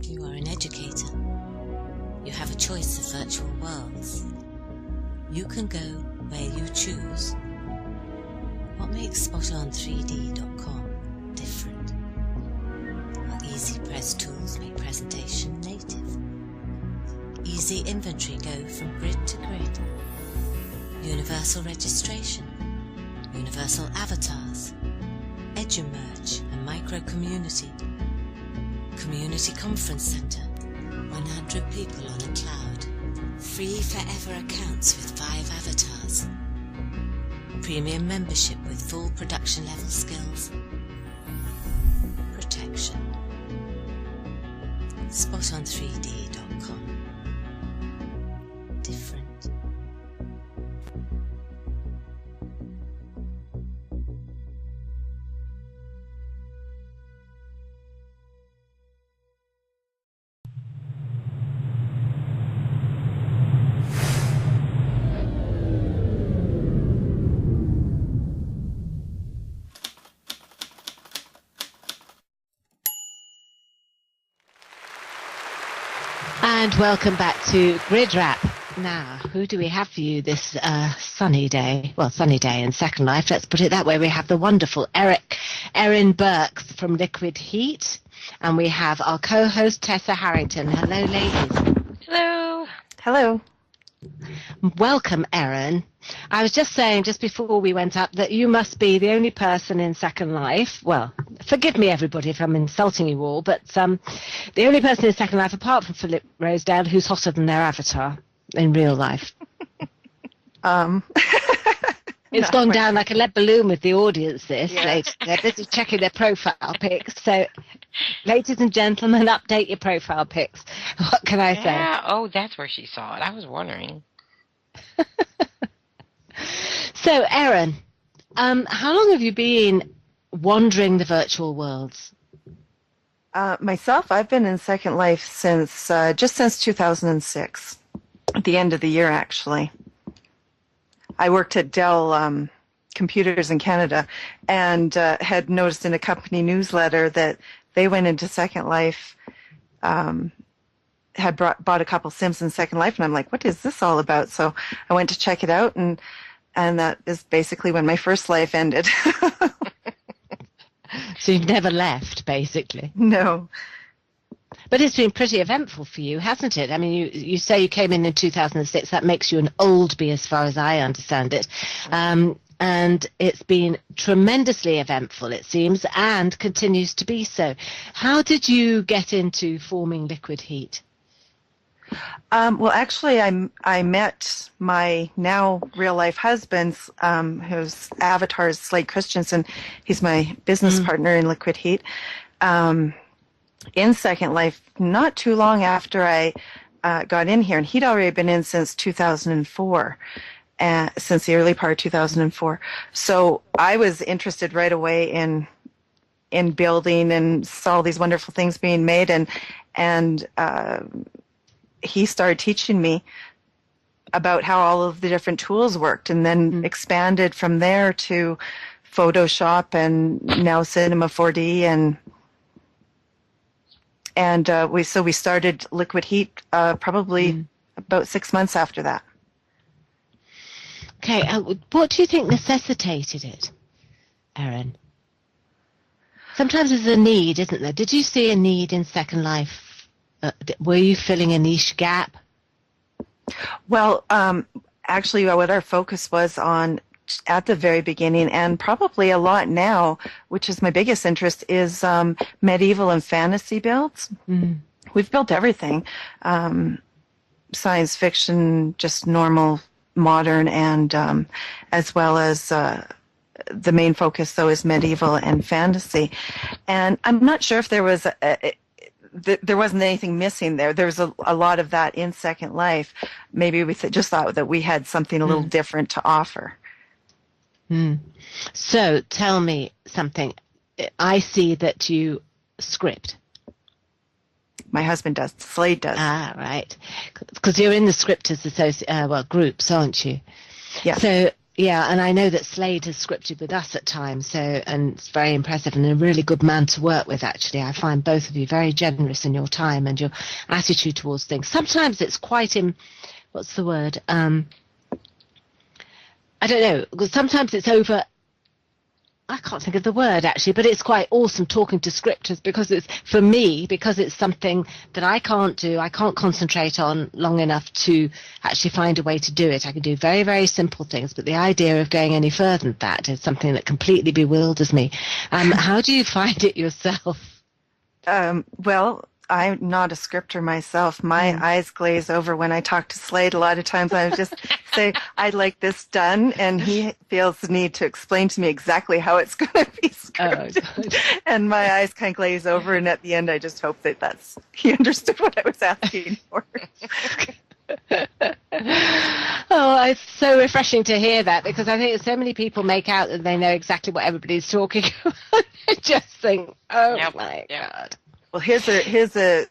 You are an educator. You have a choice of virtual worlds. You can go where you choose. What makes SpotOn3D.com different? Our easy press tools make presentation native. Easy inventory go from grid to grid. Universal registration. Universal avatars. EduMerge and micro-community. Community Conference Center, 100 people on a cloud, free forever accounts with 5 avatars, premium membership with full production level skills, protection. SpotOn3D.com. Different. And welcome back to GRIDwrap. Now, who do we have for you this sunny day? Well, sunny day in Second Life, let's put it that way. We have the wonderful Erin Burks from Liquid Heat, and we have our co-host Tessa Harrington. Hello, ladies. Hello. Hello. Welcome, Erin. I was just saying, just before we went up, that you must be the only person in Second Life, well, forgive me, everybody, if I'm insulting you all, but the only person in Second Life, apart from Philip Rosedale, who's hotter than their avatar in real life. It's gone down like a lead balloon with the audience, this. Yeah. They're busy checking their profile pics. So, ladies and gentlemen, update your profile pics. What can I say? Yeah, oh, that's where she saw it. I was wondering. So, Erin, how long have you been wandering the virtual worlds? Myself, I've been in Second Life since 2006, at the end of the year, actually. I worked at Dell Computers in Canada and had noticed in a company newsletter that they went into Second Life, had bought a couple Sims in Second Life, and I'm like, what is this all about? So I went to check it out, and that is basically when my first life ended. So you've never left, basically. No. But it's been pretty eventful for you, hasn't it? I mean, you say you came in 2006. That makes you an old bee as far as I understand it. And it's been tremendously eventful, it seems, and continues to be so. How did you get into forming Liquid Heat? Well, actually, I met my now real-life husband, whose avatar is Slade Christensen. He's my business partner in Liquid Heat. In Second Life, not too long after I got in here, and he'd already been in since 2004, since the early part of 2004. So I was interested right away in building and saw all these wonderful things being made, and he started teaching me about how all of the different tools worked, and then expanded from there to Photoshop and now Cinema 4D, and we started Liquid Heat probably about 6 months after that. Okay, what do you think necessitated it, Erin? Sometimes there's a need, isn't there? Did you see a need in Second Life? Were you filling a niche gap? Well, actually, what our focus was on at the very beginning, and probably a lot now, which is my biggest interest, is medieval and fantasy builds. We've built everything. Science fiction, just normal, modern, and as well as the main focus, though, is medieval and fantasy. And I'm not sure if there was there wasn't anything missing there. There was a lot of that in Second Life. Maybe we just thought that we had something a little different to offer. So tell me something. I see that you script. My husband does. Slade does. Ah, right. Because you're in the scripters groups, aren't you? Yeah. So Yeah, and I know that Slade has scripted with us at times, so, and it's very impressive and a really good man to work with, actually. I find both of you very generous in your time and your attitude towards things. Sometimes it's quite what's the word? I don't know, because sometimes it's over, I can't think of the word actually, but it's quite awesome talking to scripters because it's something that I can't do. I can't concentrate on long enough to actually find a way to do it. I can do very, very simple things, but the idea of going any further than that is something that completely bewilders me. How do you find it yourself? Well, I'm not a scripter myself. My eyes glaze over when I talk to Slade. A lot of times I just say, I'd like this done, and he feels the need to explain to me exactly how it's going to be scripted. And my eyes kind of glaze over, and at the end I just hope that he understood what I was asking for. Oh, it's so refreshing to hear that, because I think so many people make out that they know exactly what everybody's talking about. I just think, my God. Well, his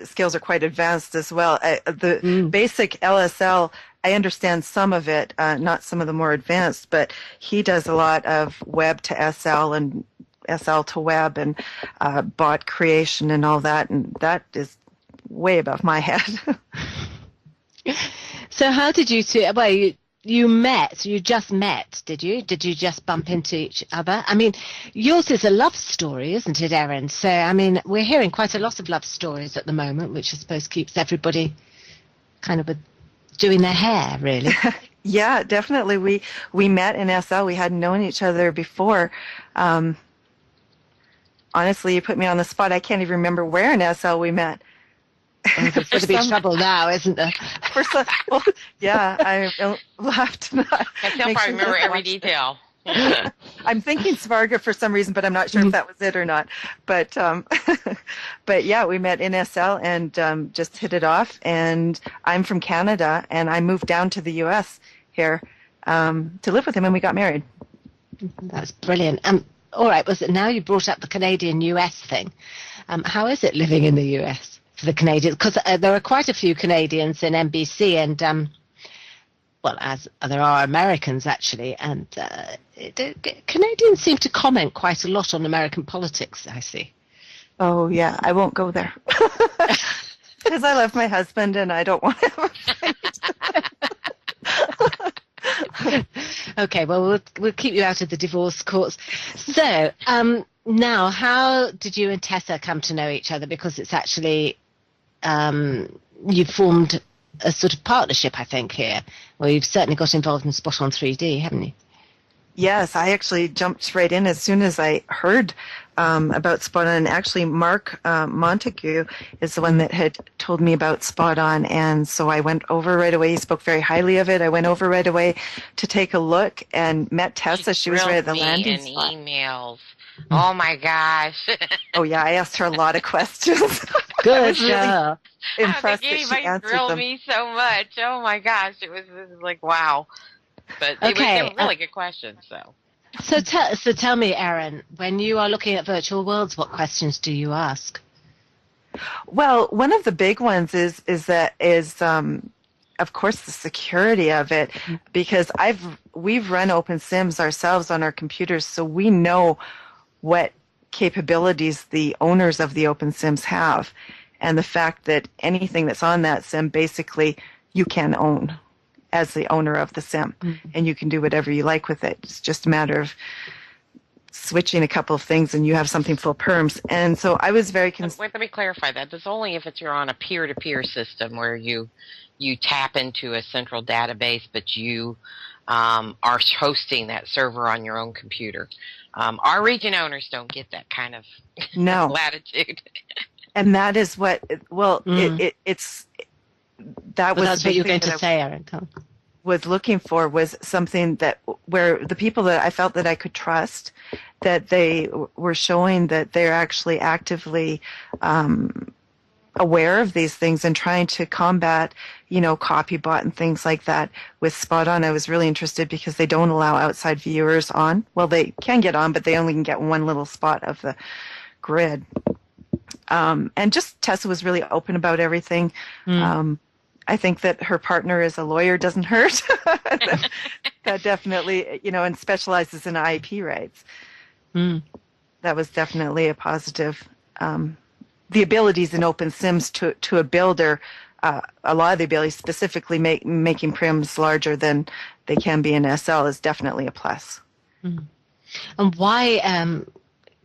skills are quite advanced as well. The basic LSL, I understand some of it, not some of the more advanced, but he does a lot of web to SL and SL to web and bot creation and all that, and that is way above my head. So how did you two, well, you just met, did you? Did you just bump into each other? I mean, yours is a love story, isn't it, Erin? So, I mean, we're hearing quite a lot of love stories at the moment, which I suppose keeps everybody kind of doing their hair, really. Yeah, definitely. We met in SL. We hadn't known each other before. Honestly, you put me on the spot. I can't even remember where in SL we met. Oh, there's going to be trouble now, isn't there? Well, yeah, we'll have to not. I still probably remember every detail. I'm thinking Svarga for some reason, but I'm not sure if that was it or not. But but yeah, we met in SL and just hit it off. And I'm from Canada, and I moved down to the U.S. here to live with him, and we got married. That's brilliant. All right, now you brought up the Canadian-US thing. How is it living in the U.S.? For the Canadians, because there are quite a few Canadians in NBC, and well, as there are Americans actually, and Canadians seem to comment quite a lot on American politics. I see. Oh yeah, I won't go there because I love my husband and I don't want to have a fight. Okay, well, we'll keep you out of the divorce courts. So now, how did you and Tessa come to know each other? Because it's actually you've formed a sort of partnership, I think, here. Well, you've certainly got involved in Spot on 3D, haven't you? Yes, I actually jumped right in as soon as I heard about Spot On. Actually, Mark Montague is the one that had told me about Spot On, and so I went over right away. He spoke very highly of it. I went over right away to take a look and met Tessa. She was right at the landing spot. Emails. Oh my gosh. Oh yeah, I asked her a lot of questions. Good job. Really impressed I don't think that she anybody answered grilled them. me so much. Oh my gosh, it was like wow. But they were really good questions. So tell me, Erin, when you are looking at virtual worlds, what questions do you ask? Well, one of the big ones is of course the security of it, because we've run OpenSims ourselves on our computers, so we know what capabilities the owners of the OpenSims have, and the fact that anything that's on that sim basically you can own as the owner of the sim, and you can do whatever you like with it. It's just a matter of switching a couple of things and you have something full perms. And so I was very Wait, let me clarify that. That's only if you're on a peer-to-peer system where you tap into a central database, but you are hosting that server on your own computer. Our region owners don't get that kind of latitude. And that is what, it's that was that's what you're going to say, Erin. Was looking for was something that where the people that I felt that I could trust, that they were showing that they're actually actively aware of these things and trying to combat, copybot and things like that. With Spot On, I was really interested because they don't allow outside viewers on. Well, they can get on, but they only can get one little spot of the grid. And just Tessa was really open about everything. I think that her partner as a lawyer doesn't hurt. that definitely, and specializes in IP rights. Mm. That was definitely a positive. The abilities in OpenSims to a builder, a lot of the abilities, specifically making prims larger than they can be in SL, is definitely a plus. Mm. And why?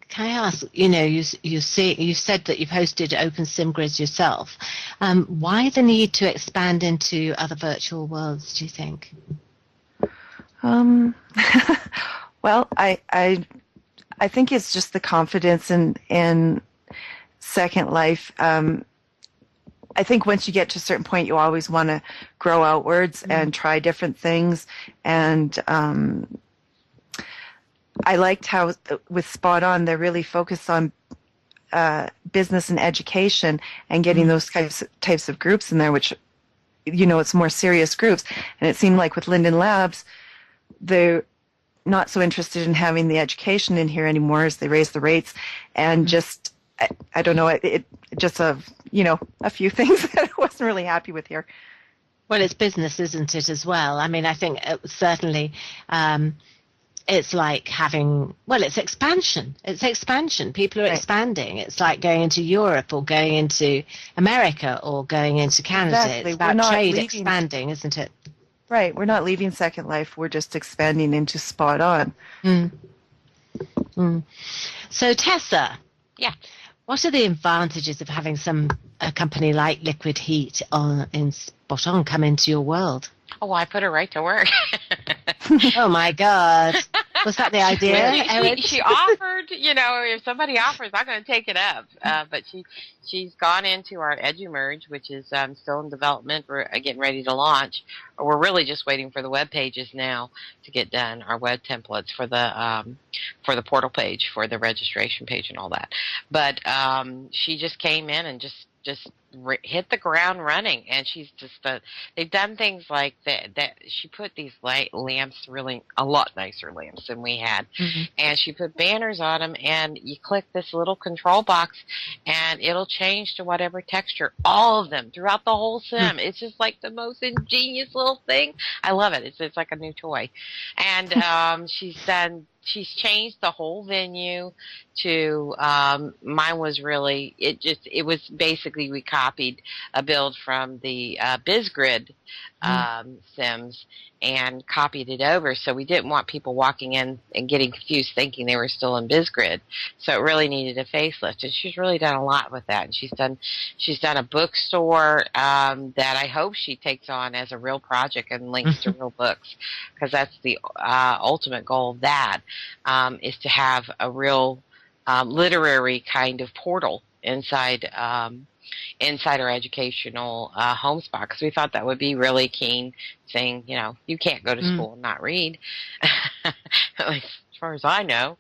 Can I ask? You said that you've hosted OpenSim grids yourself. Why the need to expand into other virtual worlds? Do you think? Well, I think it's just the confidence in Second Life. I think once you get to a certain point, you always want to grow outwards and try different things. And I liked how with Spot On, they're really focused on business and education and getting those types of groups in there, which, it's more serious groups. And it seemed like with Linden Labs, they're not so interested in having the education in here anymore as they raise the rates. And just, I don't know, it just a few things that I wasn't really happy with here. Well, it's business, isn't it, as well? I mean, I think certainly it's like it's expansion. It's expansion. People are expanding. It's like going into Europe or going into America or going into Canada. Exactly. It's about trade expanding, isn't it? Right. We're not leaving Second Life. We're just expanding into Spot On. Mm. Mm. So, Tessa. Yeah. What are the advantages of having a company like Liquid Heat in Spot On come into your world? Oh, I put her right to work. Oh my God. Was that the idea? She offered, if somebody offers, I'm going to take it up. But she's gone into our EduMerge, which is still in development. We're getting ready to launch. We're really just waiting for the web pages now to get done, our web templates for the portal page, for the registration page and all that. But she just came in and just hit the ground running, and she's just they've done things like that she put these lamps, really a lot nicer lamps than we had, and she put banners on them, and you click this little control box and it'll change to whatever texture, all of them throughout the whole sim. It's just like the most ingenious little thing. I love it. It's like a new toy. And she's changed the whole venue to, mine was really, it was basically, we copied a build from the BizGrid Sims and copied it over. So we didn't want people walking in and getting confused thinking they were still in BizGrid. So it really needed a facelift. And she's really done a lot with that. And she's done a bookstore that I hope she takes on as a real project and links to real books, because that's the ultimate goal of that, is to have a real literary kind of portal inside our educational home spot, because we thought that would be really keen, saying, you can't go to school and not read, at least as far as I know.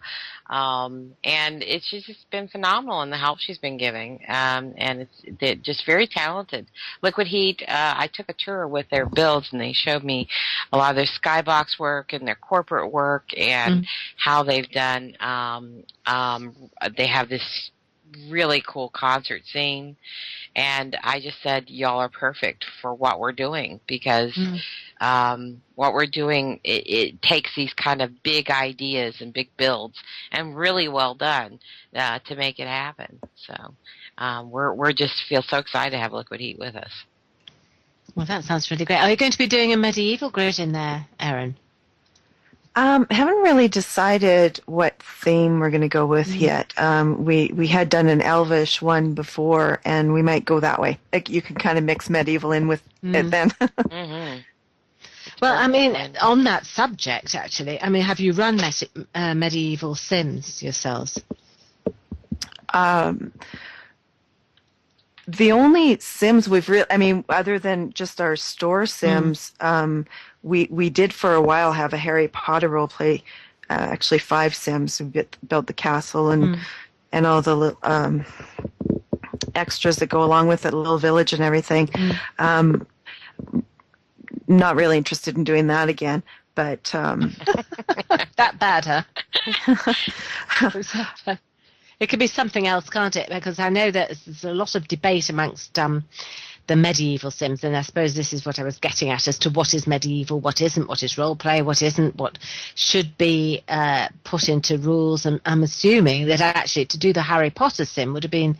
And it's just been phenomenal in the help she's been giving, and they're just very talented. Liquid Heat, I took a tour with their builds, and they showed me a lot of their skybox work and their corporate work, and how they've done, they have this really cool concert scene, and I just said, y'all are perfect for what we're doing, because what we're doing, it takes these kind of big ideas and big builds, and really well done to make it happen. So we're just feel so excited to have Liquid Heat with us. Well, that sounds really great. Are you going to be doing a medieval grid in there, Erin? Haven't really decided what theme we're going to go with yet. We had done an Elvish one before, and we might go that way. Like, you can kind of mix medieval in with it then. Well, I mean, on that subject, actually, have you run medieval sims yourselves? The only sims we've other than just our store sims, we did for a while have a Harry Potter role play, actually 5 sims. We built the castle and all the extras that go along with it, a little village and everything. Not really interested in doing that again, but that bad, huh? It could be something else, can't it? Because I know that there's a lot of debate amongst the medieval Sims, and I suppose this is what I was getting at as to what is medieval, what isn't, what is role play, what isn't, what should be put into rules. And I'm assuming that actually to do the Harry Potter Sim would have been